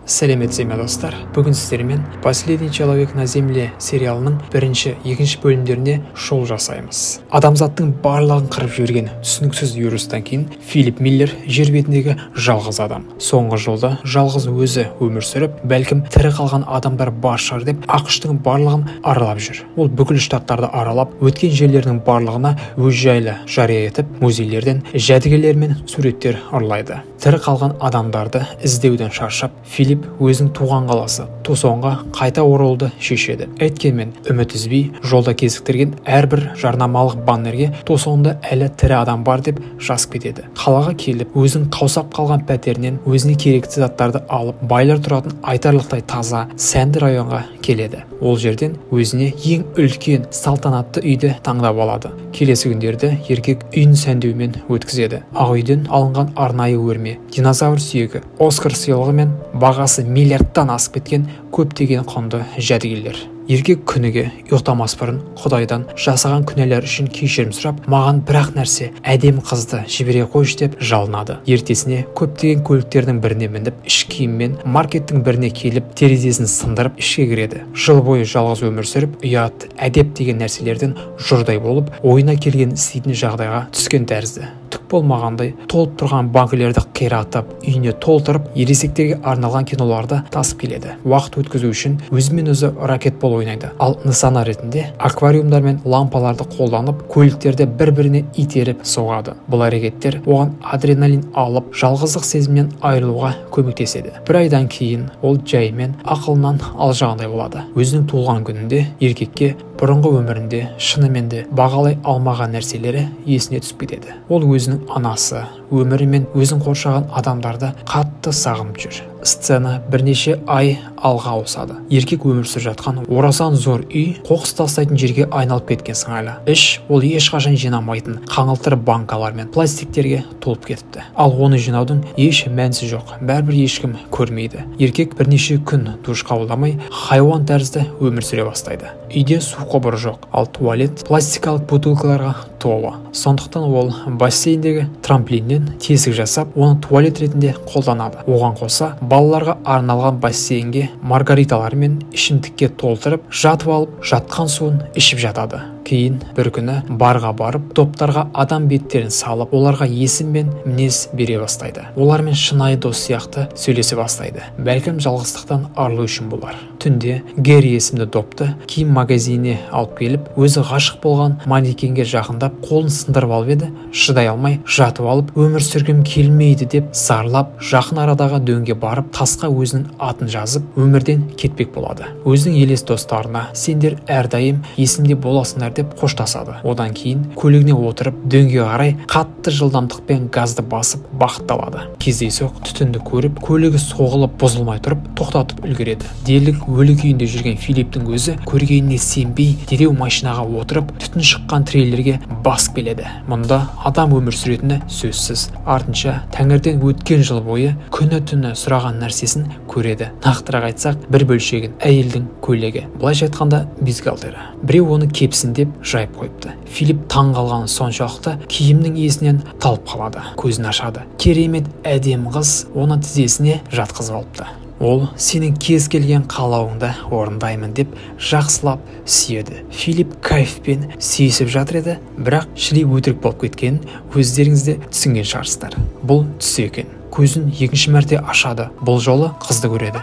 Сәлеметсіздер ме достар? Бүгін сіздермен «Последний человек на земле» сериалының бірінші, екінші бөлімдеріне шолу жасаймыз. Адамзаттың барлығын қырып жіберген түсініксіз вирустан кейін Филипп Миллер жер бетіндегі жалғыз адам. Соңғы жылда жалғыз өзі өмір сүріп, бәлкім тірі қалған адамдар бар шығар деп ақш-тың барлығын аралап жүр. Ол бүкіл штаттарды аралап, өткен жерлердің барлығына өз жайлы жария етіп, музейлерден жәдігерлер мен суреттер ұрлайды. Тірі қалған адамдарды іздеуден шаршап, Филипп өзінің туған қаласы Тусонға қайта оралуды шешеді. Әйткенмен үміт үзбей, жолда кезіктірген әрбір жарнамалық баннерге Тусонда әлі тірі адам бар деп жазып кетеді. Қалаға келіп, өзінің қаусап қалған пәтерінен өзіне керекті заттарды алып, байлар тұратын айтарлықтай таза, сәнді районға келеді. Ол жерден өзіне ең үлкен салтанатты үйді таңдап алады. Келесі күндерді еркек үйін сәндеумен өткізеді. Ақ үйден алынған арнайы өрме, динозавр сүйегі, Оскар сыйлығы мен бағасы миллиардтан асып кеткен көптеген құнды жәдігерлер. Еркек күніге ұйықтамас бұрын Құдайдан жасаған күнәлар үшін кешірім сұрап, маған бірақ нәрсе әдемі қызды жібере қойшы деп жалынады. Ертесіне көптеген көліктердің біріне мініп, іш киіммен маркеттің біріне келіп, терезесін сындырып ішке кіреді. Жыл бойы жалғыз өмір сүріп, ұят, әдеп деген нәрселерден жұрдай болып, ойына келген істейтін жағдайға түскен тәрізді. Түк болмағандай толып тұрған банкілерді қиратып, үйіне толтырып, ересектерге арналған киноларды тасып келеді. Уақыт өткізу үшін өзімен өзі ракетбол ойнайды. Ал нысана ретінде аквариумдар мен лампаларды қолданып, көліктерді бір-біріне итеріп соғады. Бұл әрекеттер оған адреналин алып, жалғыздық сезімнен айырылуға көмектеседі. Бір айдан кейін ол жайымен ақылынан алжағандай болады. Өзінің туылған күнінде еркекке бұрынғы өмірінде шынымен де бағалай алмаған нәрселері есіне түсіп кетеді. Ол өзінің анасы, өмірі мен өзін қоршаған адамдарды қатты сағынып жүр. Сцена бірнеше ай алға ауысады. Еркек өмір сүріп жатқан орасан зор үй қоқыс тастайтын жерге айналып кеткен сыңайлы. Іш ол ешқашан жинамайтын қаңылтыр банкалар мен пластиктерге толып кетіпті. Ал оны жинаудың еш мәнісі жоқ. Бәрібір ешкім көрмейді. Еркек бірнеше күн душ қабылдамай хайуан тәрізді өмір сүре бастайды. Үйде су құбыры жоқ, ал туалет пластикалық бутылкаларға толы. Сондықтан ол бассейндегі трамплиннен тесік жасап, оны туалет ретінде қолданады. Оған қоса балаларға арналған бассейнге маргариталар мен ішімдікке толтырып, жатып алып, жатқан суын ішіп жатады. Кейін бір күні барға барып, топтарға адам беттерін салып, оларға есім мен мінез бере бастайды. Олармен шынайы дос сияқты сөйлесе бастайды. Бәлкім жалғыздықтан арылу үшін болар. Түнде Герри есімді допты киім магазиніне алып келіп, өзі ғашық болған манекенге жақындап, қолын сындырып алып еді, шыдай алмай жатып алып, өмір сүргім келмейді деп зарлап, жақын арадағы дөңге барып, тасқа өзінің атын жазып, өмірден кетпек болады. Өзінің елес достарына, сендер әрдайым есімде боласыңдар деп қоштасады. Одан кейін көлігіне отырып, дөңге қарай қатты жылдамдықпен газды басып бақытталады. Кездейсоқ түтінді көріп, көлігі соғылып бұзылмай тұрып, тоқтатып үлгереді. Дерлік өлі күйінде жүрген Филипптің өзі көргеніне сенбей, дереу машинаға отырып, түтін шыққан трейлерге басып келеді. Мұнда адам өмір сүретіні сөзсіз. Артынша тәңірден өткен жыл бойы күні-түні сұраған нәрсесін көреді. Нақтырақ айтсақ, бір бөлшегін, әйелдің көйлегі. Былайша айтқанда бюстгальтері. Біреу оны кепсін деп жайып қойыпты. Филипп таң қалғаны соншалықты киімнің иесінен талып қалады. Көзін ашады. Керемет әдемі қыз оны тізесіне жатқызып алыпты. Ол сенің кез келген қалауыңды орындаймын деп жақсылап сүйеді. Филипп кайфпен сүйісіп жатыр еді, бірақ шілей өтірік болып кеткенін өздеріңізде түсінген шығарсыздар. Бұл түс екен. Көзін екінші мәрте ашады. Бұл жолы қызды көреді.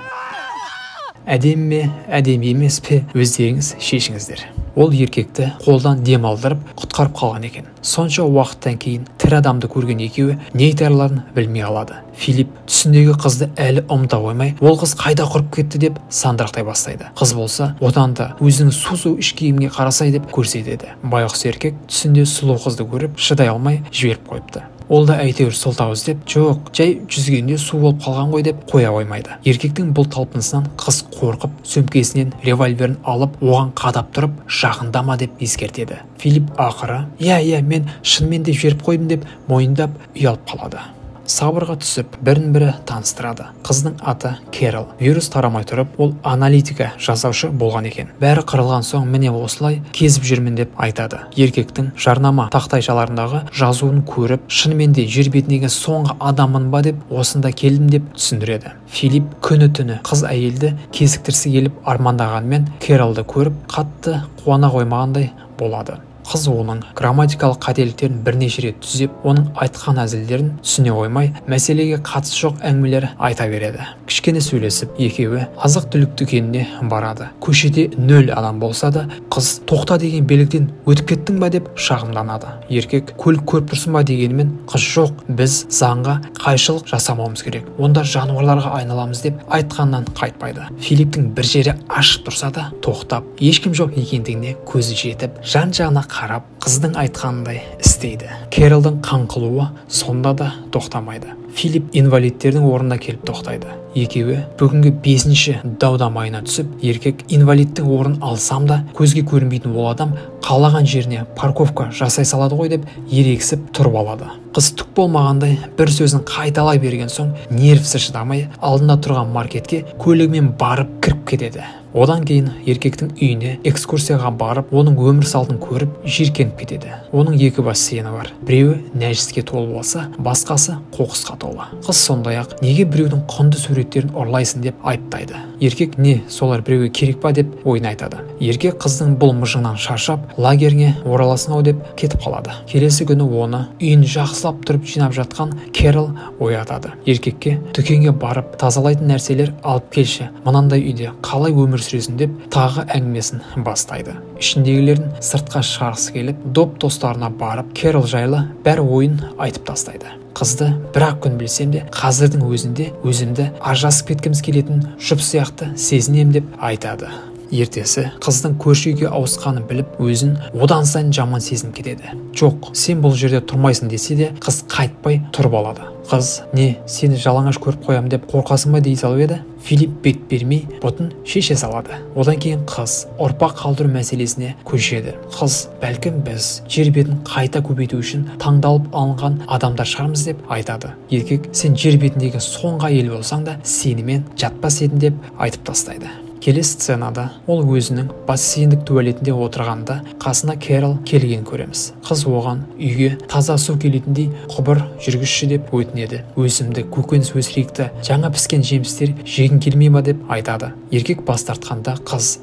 Әдемі ме, әдемі емес пе, өздеріңіз шешіңіздер. Ол еркекті қолдан дем алдырып құтқарып қалған екен. Сонша уақыттан кейін тірі адамды көрген екеуі не айтарларын білмей қалады. Филипп түсіндегі қызды әлі ұмыта қоймай, ол қыз қайда құрып кетті деп сандырақтай бастайды. Қыз болса, одан да өзінің су іш киімге қарасай деп көрсетеді. Байғұс еркек түсінде сұлу қызды көріп, шыдай алмай жіберіп қойыпты. Ол да әйтеуір сылтау іздеп, жоқ, жай жүзгенде су болып қалған ғой деп қоя қоймайды. Еркектің бұл талпынысынан қыз қорқып, сөмкесінен револьверін алып, оған қадап тұрып, жақындама деп ескертеді. Филипп ақыры, иә, мен шынымен де жіберіп қойдым деп мойындап ұялып қалады. сабырға түсіп бірін-бірі таныстырады. Қыздың аты Керол. Вирус тарамай тұрып, ол аналитика жасаушы болған екен. Бәрі қырылған соң міне осылай кезіп жүрмін деп айтады. Еркектің жарнама тақтайшаларындағы жазуын көріп, шынымен де жер бетіндегі соңғы адаммын ба деп осында келдім деп түсіндіреді. Филипп күні-түні қыз әйелді кезіктірсі келіп армандағанмен Керолды көріп қатты қуана қоймағандай болады. Қыз оның грамматикалық қателіктерін бірнеше рет түзеп, оның айтқан әзілдерін түсіне қоймай, мәселеге қатысы жоқ әңгімелер айта береді. Кішкене сөйлесіп, екеуі азық-түлік дүкеніне барады. Көшеде 0 адам болса да, қыз тоқта деген белгіден өтіп кеттің ба деп шағымданады. Еркек көлік көріп тұрсың ба дегенімен, қыз жоқ, біз заңға қайшылық жасамауымыз керек. Онда жануарларға айналамыз деп айтқаннан қайтпайды. Филипптің бір жері ашық тұрса да, тоқтап, ешкім жоқ екендігіне көзі жетіп, жан-жағына қарап, қыздың айтқанындай істейді. Керолдың қаңқылуы сонда да тоқтамайды. Филипп инвалидтердің орнына келіп тоқтайды. Екеуі бүгінгі 5-ші дау-дамайына түсіп, еркек инвалидтің орнын алсам да көзге көрінбейтін ол адам қалаған жеріне парковка жасай салады ғой деп ерексіп тұрып алады. Қыз түк болмағандай бір сөзін қайталай берген соң нервісі шыдамай алдында тұрған маркетке көлігімен барып кіріп кетеді. Одан кейін еркектің үйіне экскурсияға барып, оның өмір салтын көріп, жиіркеніп кетеді. Оның 2 бас сыйыны бар. Біреуі нәжіске толы болса, басқасы қоқысқа толы. Қыз сондай-ақ неге біреудің құнды суреттерін ұрлайсың деп айыптайды. Еркек не солар біреуге керек па деп ойын айтады. Еркек қыздың бұл мыжыңнан шаршап, лагеріне ораласың-ау деп кетіп қалады. Келесі күні оны үйін жақсылап тұрып жинап жатқан Керол оятады. Еркекке дүкенге барып, тазалайтын нәрселер алып келші, мынандай үйде қалай өмір сүресің деп тағы әңгімесін бастайды. Ішіндегілерін сыртқа шығарғысы келіп, доп достарына барып, Керол жайлы бәрі ойын айтып тастайды. Қызды бір-ақ күн білсем де, қазірдің өзінде өзімді ажырасып кеткіміз келетін жұп сияқты сезінем деп айтады. Ертесі қыздың көрші үйге ауысқанын біліп, өзін одан сайын жаман сезініп кетеді. Жоқ, сен бұл жерде тұрмайсың десе де, қыз қайтпай тұрып алады. Қыз, не, сені жалаңаш көріп қоям деп қорқасың ба дей салып еді, Филипп бет бермей бұтын шеше салады. Одан кейін қыз ұрпақ қалдыру мәселесіне көшеді. Қыз, бәлкім біз жер бетін қайта көбейту үшін таңдалып алынған адамдар шығармыз деп айтады. Еркек, сен жер бетіндегі соңғы әйел болсаң да сенімен жатпас едім деп айтып тастайды. Келесі сценада ол өзінің бассейндік туалетінде отырғанда қасына Керол келген көреміз. Қыз оған үйге таза су келетіндей құбыр жүргізші деп өтінеді. Өсімдік, көкөніс өсіректі, жаңа піскен жемістер жегің келмей ма деп айтады. Еркек бас тартқанда қыз,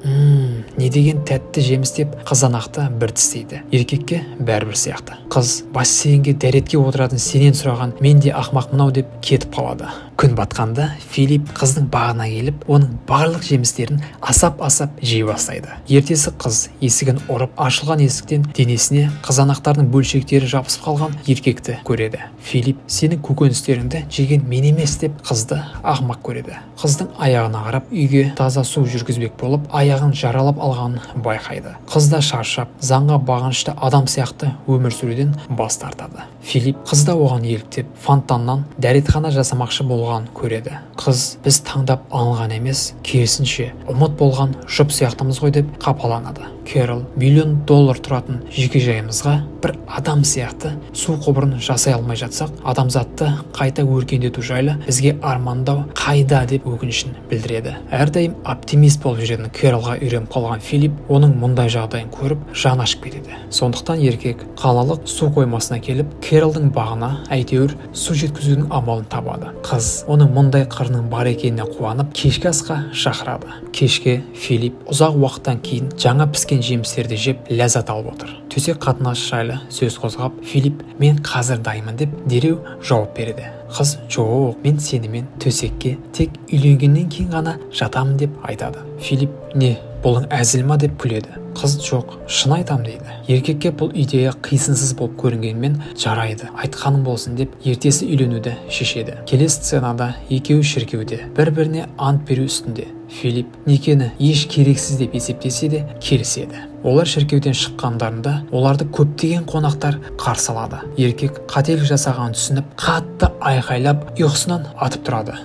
не деген тәтті жеміс деп қызанақты бір тістейді. Еркекке бәрібір сияқты. Қыз бассейнге дәретке отыратын сенен сұраған мен де ақымақпын-ау деп кетіп қалады. Күн батқанда Филипп қыздың бағына келіп, оның барлық жемістерін асап-асап жей бастайды. Ертесі қыз есігін ұрып, ашылған есіктен денесіне қызанақтардың бөлшектері жабысып қалған еркекті көреді. Филипп, сенің көкөністеріңді жеген мен емес деп қызды ақымақ көреді. Қыздың аяғына қарап, үйге таза су жүргізбек болып, аяғын жаралап алғанын байқайды. Қыз да шаршап, заңға бағынышты адам сияқты өмір сүруден бас тартады. Филипп қызда оған еліктеп, фонтаннан дәретхана жасамақшы болған көреді. Қыз, біз таңдап алынған емес, керісінше ұмыт болған жұп сияқтымыз ғой деп қапаланады. Керол, $1 миллион тұратын жекежайымызға бір адам сияқты су құбырын жасай алмай жатсақ, адамзатты қайта өркендету жайлы бізге армандау қайда деп өкінішін білдіреді. Әрдайым оптимист болып жүретін Керолға үйреніп қалған Филипп оның мұндай жағдайын көріп жаны ашып кетеді. Сондықтан еркек қалалық су қоймасына келіп, Керолдың бағына әйтеуір су жеткізудің амалын табады. Қыз оның мұндай қырының бар екеніне қуанып, кешкі асқа шақырады. Кешке Филипп ұзақ уақыттан кейін жаңа піскен жемістерді жеп ләззат алып отыр. Төсек қатынасы жайлы сөз қозғап, Филипп, мен қазір дайынмын деп дереу жауап береді. Қыз, жоқ, мен сенімен төсекке тек үйленгеннен кейін ғана жатамын деп айтады. Филипп, не, бұлың әзіл ма деп күледі. Қыз, жоқ, шын айтам дейді. Еркекке бұл идея қисынсыз болып көрінгенмен жарайды, айтқаның болсын деп ертесі үйленуді шешеді. Келесі сценада екеуі шіркеуде, бір-біріне ант беру үстінде. Филипп некені еш керексіз деп есептесе де келіседі. Олар шіркеуден шыққандарында оларды көптеген қонақтар қарсы алады. Еркек қателік жасағанын түсініп, қатты айқайлап, ұйқысынан атып тұрады.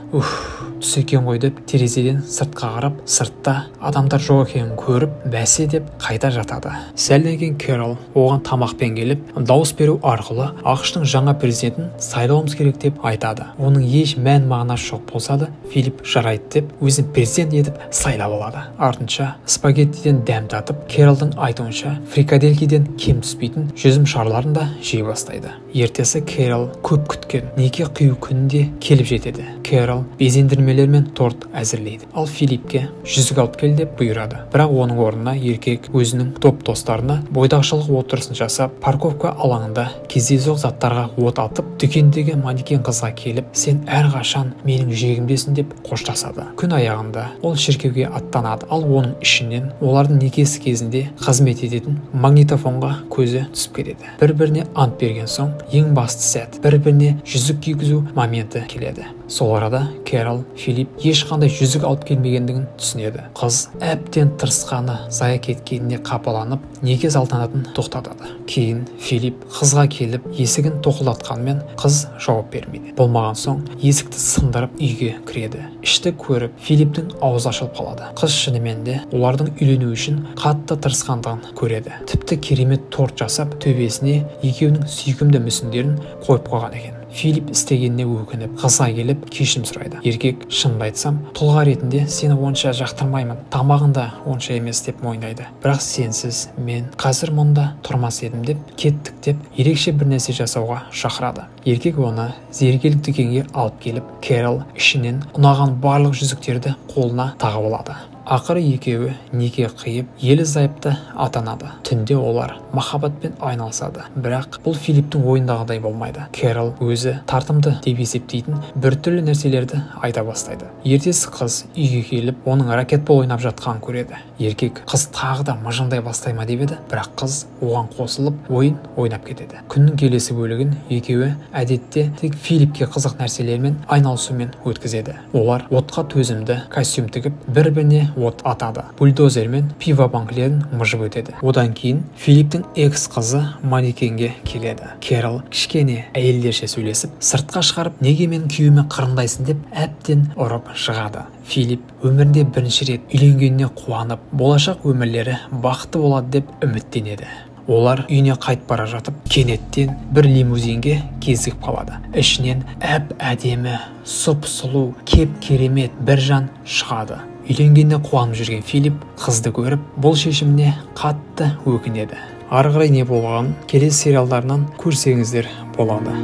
түс екен ғой деп терезеден сыртқа қарап, сыртта адамдар жоқ екенін көріп, бәсе деп қайта жатады. Сәлден кейін Кэрол оған тамақпен келіп, дауыс беру арқылы ақш-тың жаңа президентін сайлауымыз керек деп айтады. Оның еш мән мағынасы жоқ болса да, Филипп жарайды деп өзін президент етіп сайлап алады. Артынша спагеттиден дәм татып, Кэролдың айтуынша фрикаделькиден кем түспейтін жүзім шарларын да жей бастайды. Ертесі Кэрол көп күткен неке қию күнінде келіп жетеді. Кэрол безендірмелер мен торт әзірлейді. Ал Филиппке жүзік алып кел деп бұйырады. Бірақ оның орнына еркек өзінің топ достарына бойдақшылық отырысын жасап, парковка алаңында кездейсоқ заттарға от атып, дүкендегі манекен қызға келіп, сен әрқашан менің жүрегімдесің деп қоштасады. Күн аяғында ол шіркеуге аттанады. Ал оның ішінен олардың некесі кезінде қызмет ететін магнитофонға көзі түсіп кетеді. Бір-біріне ант берген соң, ең басты сәт, бір-біріне жүзік кигізу моменті келеді. Сол арада Кэрол Филипп ешқандай жүзік алып келмегендігін түсінеді. Қыз әбден тырысқаны зая кеткеніне қапаланып, неке салтанатын тоқтатады. Кейін Филипп қызға келіп, есігін тоқылдатқанмен қыз жауап бермейді. Болмаған соң есікті сындырып үйге кіреді. Ішті көріп, Филипптің аузы ашылып қалады. Қыз шынымен де олардың үйлену үшін қатты тырысқандығын көреді. Тіпті керемет торт жасап, төбесіне екеуінің сүйкімді мүсіндерін қойып қойған екен. Филипп істегеніне өкініп, қызға келіп кешірім сұрайды. Еркек, шынымды айтсам, тұлға ретінде сені онша жақтырмаймын, тамағың да онша емес деп мойындайды. Бірақ сенсіз мен қазір мұнда тұрмас едім деп, кеттік деп, ерекше бір нәрсе жасауға шақырады. Еркек оны зергерлік дүкенге алып келіп, Кэрол ішінен ұнаған барлық жүзіктерді қолына тағып алады. Ақыры екеуі неке қиып, ерлі-зайыпты атанады. Түнде олар махаббатпен айналысады. Бірақ бұл Филипптің ойындағыдай болмайды. Кэрол өзі тартымды деп есептейтін біртүрлі нәрселерді айта бастайды. Ертесі қыз үйге келіп, оның ракетбол ойнап жатқанын көреді. Еркек қыз тағы да мыжыңдай бастай ма деп еді, бірақ қыз оған қосылып ойын ойнап кетеді. Күннің келесі бөлігін екеуі әдетте тек Филиппке қызық нәрселермен айналысумен өткізеді. Олар отқа төзімді костюм тігіп, бір-біріне от атады. Бульдозер мен пиво банкілерін мыжып өтеді. Одан кейін Филипптің экс қызы манекенге келеді. Кэрол кішкене әйелдерше сөйлесіп, сыртқа шығарып, неге менің күйеуіме қырындайсың деп әбден ұрып жығады. Филипп өмірінде бірінші рет үйленгеніне қуанып, болашақ өмірлері бақытты болады деп үміттенеді. Олар үйіне қайт бара жатып, кенеттен бір лимузинге кезігіп қалады. Ішінен әп-әдемі, сұп-сұлу, кеп-керемет бір жан шығады. Үйленгеніне қуанып жүрген Филипп қызды көріп, бұл шешіміне қатты өкінеді. Ары қарай не болғанын келесі сериалдарынан көрсеңіздер болады.